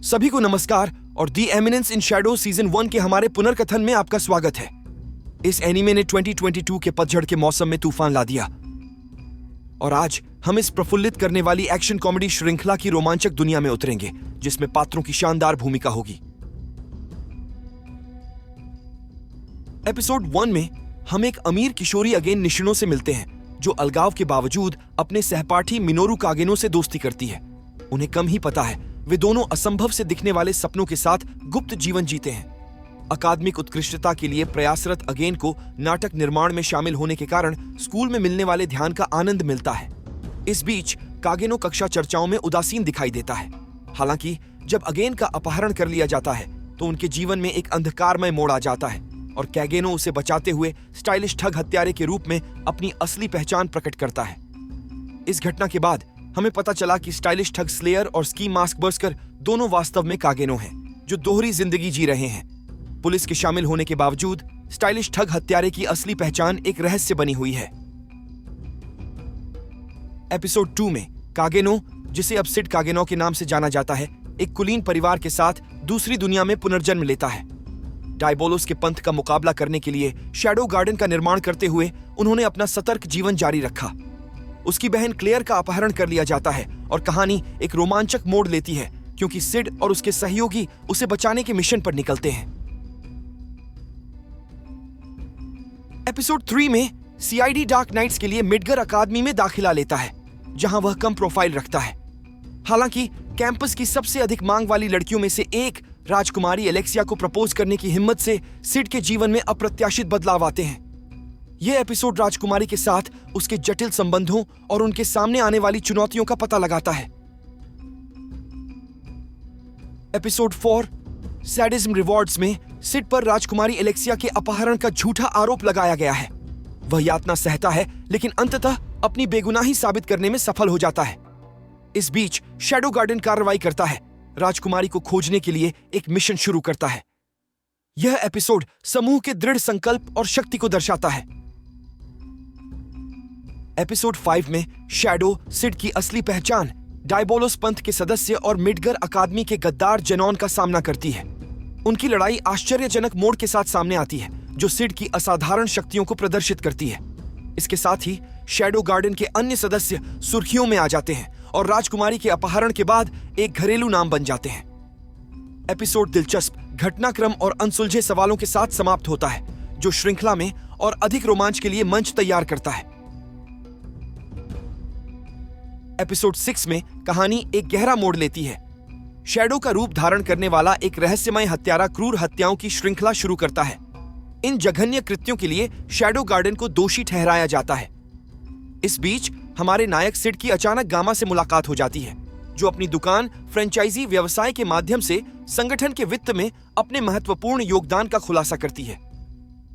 सभी को नमस्कार और the eminence in Shadow season 1 के हमारे पुनर्कथन में आपका स्वागत है। इस एनीमे ने 2022 के पतझड़ के मौसम में तूफान ला दिया और आज हम इस प्रफुल्लित करने वाली एक्शन कॉमेडी श्रृंखला की रोमांचक दुनिया में उतरेंगे, जिसमें पात्रों की शानदार भूमिका होगी। एपिसोड 1 में हम एक अमीर किशोरी अगेन निशिनो से मिलते हैं, जो अलगाव के बावजूद अपने सहपाठी मिनोरू कागेनो से दोस्ती करती है। उन्हें कम ही पता है वे दोनों असंभव से दिखने वाले सपनों के साथ गुप्त जीवन जीते हैं। अकादमिक उत्कृष्टता के लिए प्रयासरत अगेन को नाटक निर्माण में शामिल होने के कारण स्कूल में मिलने वाले ध्यान का आनंद मिलता है। इस बीच कागेनो कक्षा चर्चाओं में उदासीन दिखाई देता है। हालांकि जब अगेन का अपहरण कर लिया जाता है तो उनके जीवन में एक अंधकारमय मोड़ आ जाता है और कागेनो उसे बचाते हुए स्टाइलिश ठग हत्यारे के रूप में अपनी असली पहचान प्रकट करता है। इस घटना के बाद हमें पता चला कि स्टाइलिश ठग स्लेयर और स्की मास्क बर्स्कर दोनों वास्तव में कागेनो हैं, जो दोहरी जिंदगी जी रहे हैं। पुलिस के शामिल होने के बावजूद स्टाइलिश ठग हत्यारे की असली पहचान एक रहस्य बनी हुई है। एपिसोड 2 में कागेनो, जिसे अब सिड कागेनो के नाम से जाना जाता है, एक कुलीन परिवार के साथ दूसरी दुनिया में पुनर्जन्म लेता है। डायबोलोस के पंथ का मुकाबला करने के लिए शैडो गार्डन का निर्माण करते हुए उन्होंने अपना सतर्क जीवन जारी रखा। उसकी बहन क्लेयर का अपहरण कर लिया जाता है और कहानी एक रोमांचक मोड़ लेती है, क्योंकि सिड और उसके सहयोगी उसे बचाने के मिशन पर निकलते हैं। एपिसोड 3 में सीआईडी डार्क नाइट्स के लिए मिडगर अकादमी में दाखिला लेता है, जहां वह कम प्रोफाइल रखता है। हालांकि कैंपस की सबसे अधिक मांग वाली लड़कियों में से एक राजकुमारी एलेक्सिया को प्रपोज करने की हिम्मत से सिड के जीवन में अप्रत्याशित बदलाव आते हैं। यह एपिसोड राजकुमारी के साथ उसके जटिल संबंधों और उनके सामने आने वाली चुनौतियों का पता लगाता है। एपिसोड 4 सैडिज्म रिवॉर्ड्स में सिड पर राजकुमारी एलेक्सिया के अपहरण का झूठा आरोप लगाया गया है। वह यातना सहता है, लेकिन अंततः अपनी बेगुनाही साबित करने में सफल हो जाता है। इस बीच शैडो गार्डन कार्रवाई करता है, राजकुमारी को खोजने के लिए एक मिशन शुरू करता है। यह एपिसोड समूह के दृढ़ संकल्प और शक्ति को दर्शाता है। एपिसोड 5 में शैडो सिड की असली पहचान, डायबोलोस पंथ के सदस्य और मिडगर अकादमी के गद्दार जेनॉन का सामना करती है। उनकी लड़ाई आश्चर्यजनक मोड़ के साथ सामने आती है, जो सिड की असाधारण शक्तियों को प्रदर्शित करती है। इसके साथ ही शैडो गार्डन के अन्य सदस्य सुर्खियों में आ जाते हैं और राजकुमारी के अपहरण के बाद एक घरेलू नाम बन जाते हैं। एपिसोड दिलचस्प घटनाक्रम और अनसुलझे सवालों के साथ समाप्त होता है, जो श्रृंखला में और अधिक रोमांच के लिए मंच तैयार करता है। एपिसोड 6 में कहानी एक गहरा मोड़ लेती है। शैडो का रूप धारण करने वाला एक रहस्यमय हत्यारा क्रूर हत्याओं की श्रृंखला शुरू करता है। इन जघन्य कृत्यों के लिए शैडो गार्डन को दोषी ठहराया जाता है। इस बीच हमारे नायक सिड की अचानक गामा से मुलाकात हो जाती है, जो अपनी दुकान फ्रेंचाइजी व्यवसाय के माध्यम से संगठन के वित्त में अपने महत्वपूर्ण योगदान का खुलासा करती है।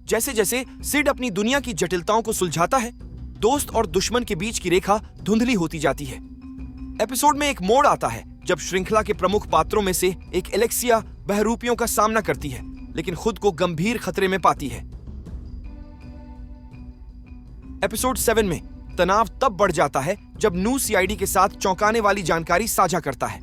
जैसे जैसे सिड अपनी दुनिया की जटिलताओं को सुलझाता है, दोस्त और दुश्मन के बीच की रेखा धुंधली होती जाती है। एपिसोड में एक मोड़ आता है जब श्रृंखला के प्रमुख पात्रों में से एक एलेक्सिया बहरूपियों का सामना करती है, लेकिन खुद को गंभीर खतरे में पाती है। एपिसोड 7 में तनाव तब बढ़ जाता है जब नू सीआईडी के साथ चौंकाने वाली जानकारी साझा करता है।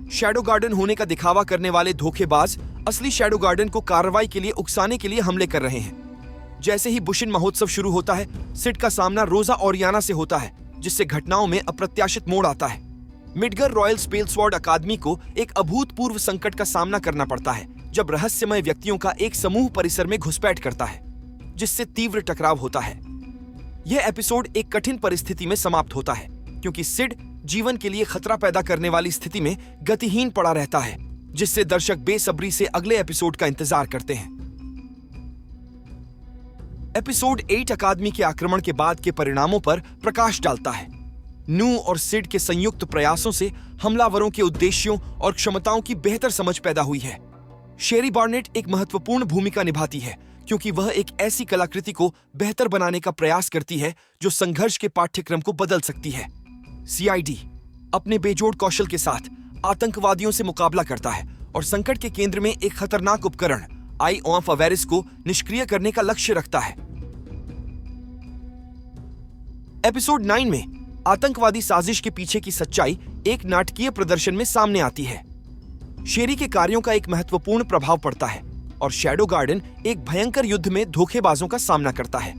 शैडो गार्डन होने का दिखावा करने वाले धोखेबाज असली शैडो गार्डन को कार्रवाई के लिए उकसाने के लिए हमले कर रहे हैं। जैसे ही बुशिन महोत्सव शुरू होता है, सिड का सामना रोजा ओरियाना से होता है, जिससे घटनाओं में अप्रत्याशित मोड़ आता है। मिडगर रॉयल स्पेलस्वॉर्ड अकादमी को एक अभूतपूर्व संकट का सामना करना पड़ता है, जब रहस्यमय व्यक्तियों का एक समूह परिसर में घुसपैठ करता है, जिससे तीव्र टकराव होता है। यह एपिसोड एक कठिन परिस्थिति में समाप्त होता है, क्योंकि सिड जीवन के लिए खतरा पैदा करने वाली स्थिति में गतिहीन पड़ा रहता है, जिससे दर्शक बेसब्री से अगले एपिसोड का इंतजार करते हैं। एपिसोड 8 अकादमी के आक्रमण के बाद के परिणामों पर प्रकाश डालता है। नू और सिड के संयुक्त प्रयासों से हमलावरों के उद्देश्यों और क्षमताओं की बेहतर समझ पैदा हुई है। शेरी बार्नेट एक महत्वपूर्ण भूमिका निभाती है, क्योंकि वह एक ऐसी कलाकृति को बेहतर बनाने का प्रयास करती है जो संघर्ष के पाठ्यक्रम को बदल सकती है। सीआईडी अपने बेजोड़ कौशल के साथ आतंकवादियों से मुकाबला करता है और संकट के केंद्र में एक खतरनाक उपकरण आई ऑफ अवेरिस को निष्क्रिय करने का लक्ष्य रखता है। एपिसोड 9 में आतंकवादी साजिश के पीछे की सच्चाई एक नाटकीय प्रदर्शन में सामने आती है। शेरी के कार्यों का एक महत्वपूर्ण प्रभाव पड़ता है और शैडो गार्डन एक भयंकर युद्ध में धोखेबाजों का सामना करता है।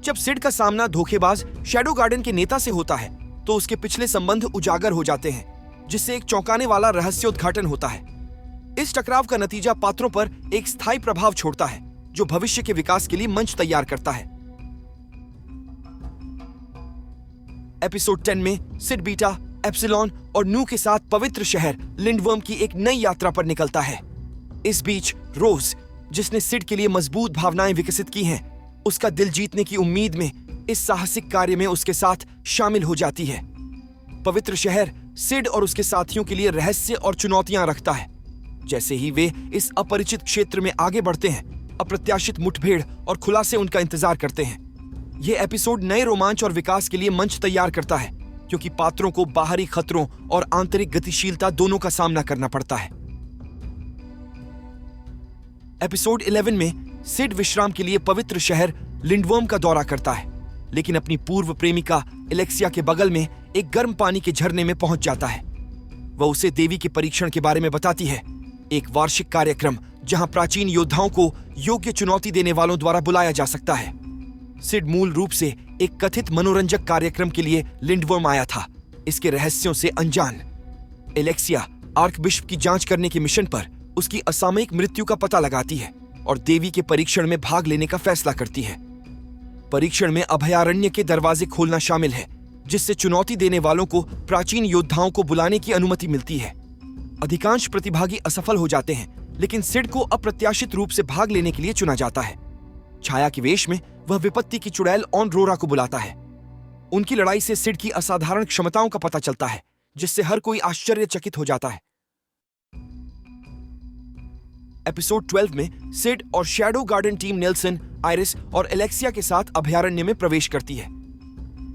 जब सिड का सामना धोखेबाज शैडो गार्डन के नेता से होता है तो उसके पिछले संबंध उजागर हो जाते हैं, जिससे एक चौंकाने वाला रहस्योद्घाटन होता है। इस टकराव का नतीजा पात्रों पर एक स्थायी प्रभाव छोड़ता है जो भविष्य के विकास के लिए मंच तैयार करता है। एपिसोड 10 में सिड बीटा, एप्सिलॉन और नू के साथ पवित्र शहर लिंडवर्म की एक नई यात्रा पर निकलता है। इस बीच रोज, जिसने सिड के लिए मजबूत भावनाएं विकसित की हैं, उसका दिल जीतने की उम्मीद में इस साहसिक कार्य में उसके साथ शामिल हो जाती है। पवित्र शहर सिड और उसके साथियों के लिए रहस्य और चुनौतियां रखता है। जैसे ही वे इस अपरिचित क्षेत्र में आगे बढ़ते हैं, अप्रत्याशित मुठभेड़ और खुलासे उनका इंतजार करते हैं। यह एपिसोड नए रोमांच और विकास के लिए मंच तैयार करता है, क्योंकि पात्रों को बाहरी खतरों और आंतरिक गतिशीलता दोनों का सामना करना पड़ता है। एपिसोड 11 में सिड विश्राम के लिए पवित्र शहर लिंडवर्म का दौरा करता है, लेकिन अपनी पूर्व प्रेमिका एलेक्सिया के बगल में एक गर्म पानी के झरने में पहुंच जाता है। वह उसे देवी के परीक्षण के बारे में बताती है, एक वार्षिक कार्यक्रम जहां प्राचीन योद्धाओं को योग्य चुनौती देने वालों द्वारा बुलाया जा सकता है। सिड मूल रूप से एक कथित मनोरंजक कार्यक्रम के लिए लिंडवर्म आया था, इसके रहस्यों से अनजान। एलेक्सिया आर्कबिशप की जांच करने के मिशन पर उसकी असामयिक मृत्यु का पता लगाती है और देवी के परीक्षण में भाग लेने का फैसला करती है। परीक्षण में अभयारण्य के दरवाजे खोलना शामिल है, जिससे चुनौती देने वालों को प्राचीन योद्धाओं को बुलाने की अनुमति मिलती है। अधिकांश प्रतिभागी असफल हो जाते हैं, लेकिन सिड को अप्रत्याशित रूप से भाग लेने के लिए चुना जाता है। छाया के वेश में वह विपत्ति की चुड़ैल ऑनरोरा को बुलाता है। उनकी लड़ाई से सिड की असाधारण क्षमताओं का पता चलता है, जिससे हर कोई आश्चर्यचकित हो जाता है। एपिसोड 12 में सिड और shadow garden team Nelson, iris और एलेक्सिया के साथ अभयारण्य में प्रवेश करती है।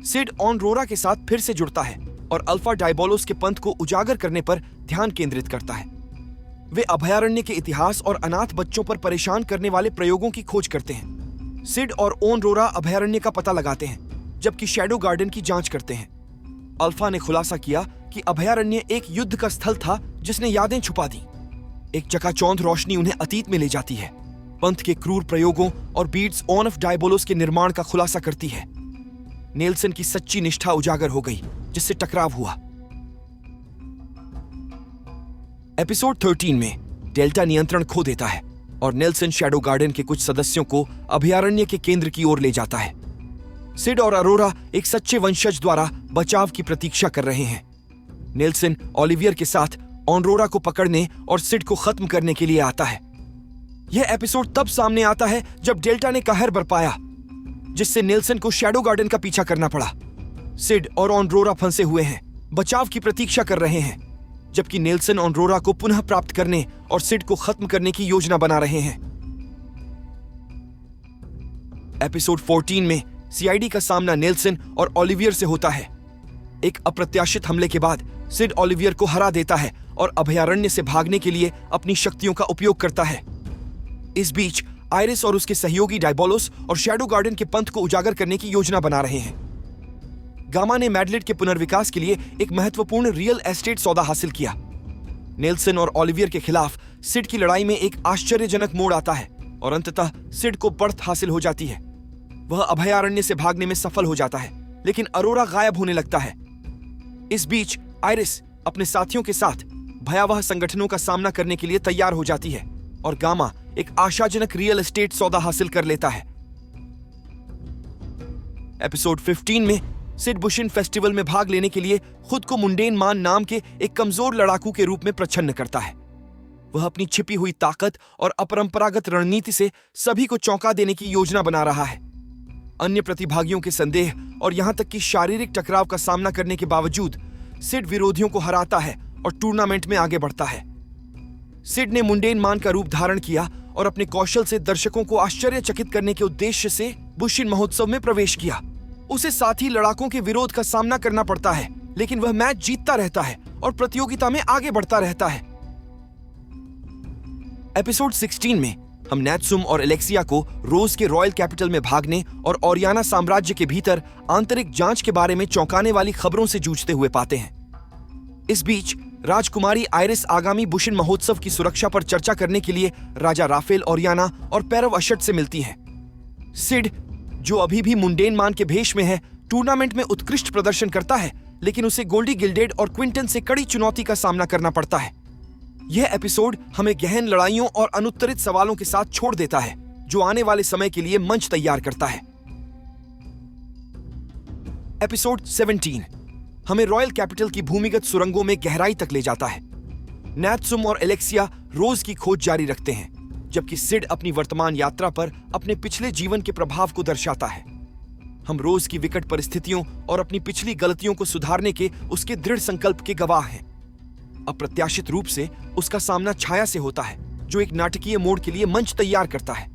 सिड ऑनरोरा के साथ फिर से जुड़ता है और अल्फा डायबोलोस के पंथ को उजागर करने पर ध्यान केंद्रित करता है। वे अभयारण्य के इतिहास और अनाथ बच्चों पर परेशान करने वाले प्रयोगों की खोज करते हैं। सिड और ऑनरोरा अभयारण्य का पता लगाते हैं, जबकि शैडो गार्डन की जांच करते हैं। अल्फा ने खुलासा किया कि अभयारण्य एक युद्ध का स्थल था जिसने यादें छुपा दी। एक चकाचौंध रोशनी उन्हें अतीत में ले जाती है, पंथ के क्रूर प्रयोगों और बीड्स ऑन ऑफ डायबोलोस के निर्माण का खुलासा करती है। नेल्सन की सच्ची निष्ठा उजागर हो गई, जिससे टकराव हुआ। एपिसोड 13 में डेल्टा नियंत्रण खो देता है और नेल्सन शैडो गार्डन के कुछ सदस्यों को अभयारण्य के केंद्र की ओर ले जाता है। सिड और अरोरा एक सच्चे वंशज द्वारा बचाव की प्रतीक्षा कर रहे हैं। नेल्सन ओलिवियर के साथ ऑनरोरा को पकड़ने और सिड को खत्म करने के लिए आता है। यह एपिसोड तब सामने आता है जब डेल्टा ने कहर बरपाया, जिससे नेल्सन को शैडो गार्डन का पीछा करना पड़ा। सिड और ऑनरोरा फंसे हुए हैं, बचाव की प्रतीक्षा कर रहे हैं, जबकि नेल्सन ऑनरोरा को पुनः प्राप्त करने और सिड को खत्म करने की योजना बना रहे हैं। एपिसोड 14 में सीआईडी का सामना नेल्सन और ओलिवियर से होता है। एक अप्रत्याशित हमले के बाद सिड ओलिवियर को हरा देता है और अभयारण्य से भागने के लिए अपनी शक्तियों का उपयोग करता है। इस बीच आइरिस और उसके सहयोगी डायबोलोस और शैडो गार्डन के पंथ को उजागर करने की योजना बना रहे हैं। गामा ने मैडलिट के पुनर्विकास के लिए एक महत्वपूर्ण रियल एस्टेट सौदा हासिल किया। नेल्सन और ओलिवियर के खिलाफ सिड की लड़ाई में एक आश्चर्यजनक मोड़ आता है और अंततः सिड को बढ़त हासिल हो जाती है। वह अभयारण्य से भागने में सफल हो जाता है, लेकिन अरोरा गायब होने लगता है। इस बीच आइरिस अपने साथियों के साथ भयावह संगठनों का सामना करने के लिए तैयार हो जाती है और गामा एक आशाजनक रियल एस्टेट सौदा हासिल कर लेता है। एपिसोड 15 में सिड बुशिन फेस्टिवल में भाग लेने के लिए खुद को मुंडेन मान नाम के एक कमजोर लड़ाकू के रूप में प्रच्छन्न करता है। वह अपनी छिपी हुई ताकत और अपरंपरागत रणनीति से सभी को चौंका देने की योजना बना रहा है। अन्य प्रतिभागियों के संदेह और यहां तक कि शारीरिक टकराव का सामना करने के बावजूद सिड विरोधियों को हराता है और टूर्नामेंट में आगे बढ़ता है। सिड ने मुंडेन मान का रूप धारण किया और अपने कौशल से दर्शकों को आश्चर्यचकित करने के उद्देश्य से बुशिन महोत्सव में प्रवेश किया। उसे साथी लड़ाकों के विरोध का सामना करना पड़ता है, लेकिन वह मैच जीतता रहता है और प्रतियोगिता में आगे बढ़ता रहता है। एपिसोड 16 में हम नैत्सुम और एलेक्सिया को रोज के रॉयल कैपिटल में भागने और ओरियाना साम्राज्य के भीतर आंतरिक जांच के बारे में चौंकाने वाली खबरों से जूझते हुए पाते हैं। इस बीच राजकुमारी आयरिस आगामी बुशिन महोत्सव की सुरक्षा पर चर्चा करने के लिए राजा राफेल ओरियाना और पैरव अशट से मिलती हैं। सिड, जो अभी भी मुंडेन मान के भेष में है, टूर्नामेंट में उत्कृष्ट प्रदर्शन करता है, लेकिन उसे गोल्डी गिल्डेड और क्विंटन से कड़ी चुनौती का सामना करना पड़ता है। यह एपिसोड हमें गहन लड़ाइयों और अनुत्तरित सवालों के साथ छोड़ देता है, जो आने वाले समय के लिए मंच तैयार करता है। एपिसोड 17 हमें रॉयल कैपिटल की भूमिगत सुरंगों में गहराई तक ले जाता है। नैत्सुम और एलेक्सिया रोज की खोज जारी रखते हैं, जबकि सिड अपनी वर्तमान यात्रा पर अपने पिछले जीवन के प्रभाव को दर्शाता है। हम रोज की विकट परिस्थितियों और अपनी पिछली गलतियों को सुधारने के उसके दृढ़ संकल्प के गवाह हैं। अप्रत्याशित रूप से उसका सामना छाया से होता है, जो एक नाटकीय मोड़ के लिए मंच तैयार करता है।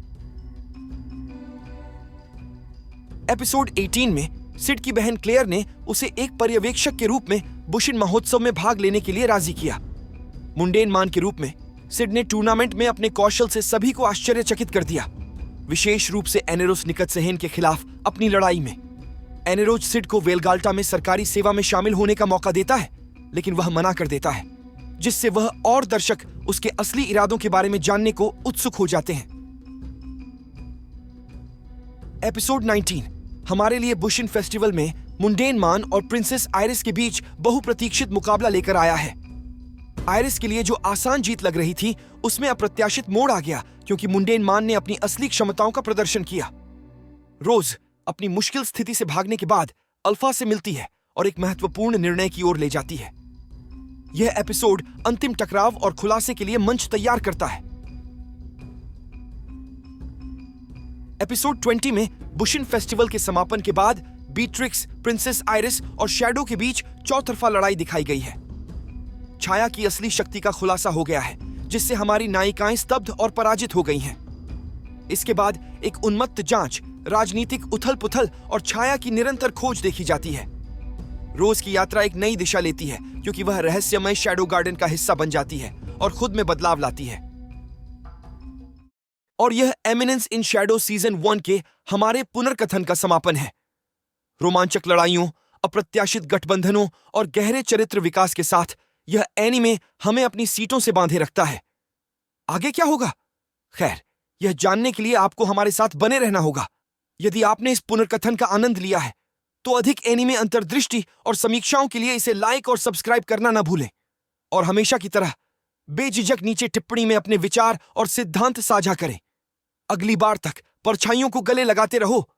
एपिसोड 18 में सिड की बहन क्लेयर ने उसे एक पर्यवेक्षक के रूप में बुशिन महोत्सव में भाग लेने के लिए राजी किया। मुंडेन मान के रूप में सिड ने टूर्नामेंट में अपने कौशल से सभी को आश्चर्यचकित कर दिया, विशेष रूप से एनेरोस निकटसेन के खिलाफ अपनी लड़ाई में। एनेरोस सिड को वेलगाल्टा में सरकारी सेवा में शामिल होने का मौका देता है, लेकिन वह मना कर देता है, जिससे वह और दर्शक उसके असली इरादों के बारे में जानने को उत्सुक हो जाते हैं। एपिसोड 19 हमारे लिए बुशिन फेस्टिवल में मुंडेन मान और प्रिंसेस आयरिस के बीच बहुप्रतीक्षित मुकाबला लेकर आया है। आयरिस के लिए जो आसान जीत लग रही थी, उसमें अप्रत्याशित मोड़ आ गया, क्योंकि मुंडेन मान ने अपनी असली क्षमताओं का प्रदर्शन किया। रोज अपनी मुश्किल स्थिति से भागने के बाद अल्फा से मिलती है और एक महत्वपूर्ण निर्णय की ओर ले जाती है। यह एपिसोड अंतिम टकराव और खुलासे के लिए मंच तैयार करता है। एपिसोड 20 में बुशिन फेस्टिवल के समापन के बाद बीट्रिक्स, प्रिंसेस आयरिस और शैडो के बीच चौतरफा लड़ाई दिखाई गई है। छाया की असली शक्ति का खुलासा हो गया है, जिससे हमारी नायिकाएं स्तब्ध और पराजित हो गई हैं। इसके बाद एक उन्मत्त जांच, राजनीतिक उथल-पुथल और छाया की निरंतर खोज देखी जाती है। रोज की यात्रा एक नई दिशा लेती है, क्योंकि वह रहस्यमय शैडो गार्डन का हिस्सा बन जाती है और खुद में बदलाव लाती है। और यह एमिनेंस इन शैडो सीजन 1 के हमारे पुनर्कथन का समापन है। रोमांचक लड़ाइयों, अप्रत्याशित गठबंधनों और गहरे चरित्र विकास के साथ यह एनीमे हमें अपनी सीटों से बांधे रखता है। आगे क्या होगा? खैर, यह जानने के लिए आपको हमारे साथ बने रहना होगा। यदि आपने इस पुनर्कथन का आनंद लिया है, तो अधिक एनीमे अंतर्दृष्टि और समीक्षाओं के लिए इसे लाइक और सब्सक्राइब करना न भूलें। और हमेशा की तरह बेझिझक नीचे टिप्पणी में अपने विचार और सिद्धांत साझा करें। अगली बार तक परछाइयों को गले लगाते रहो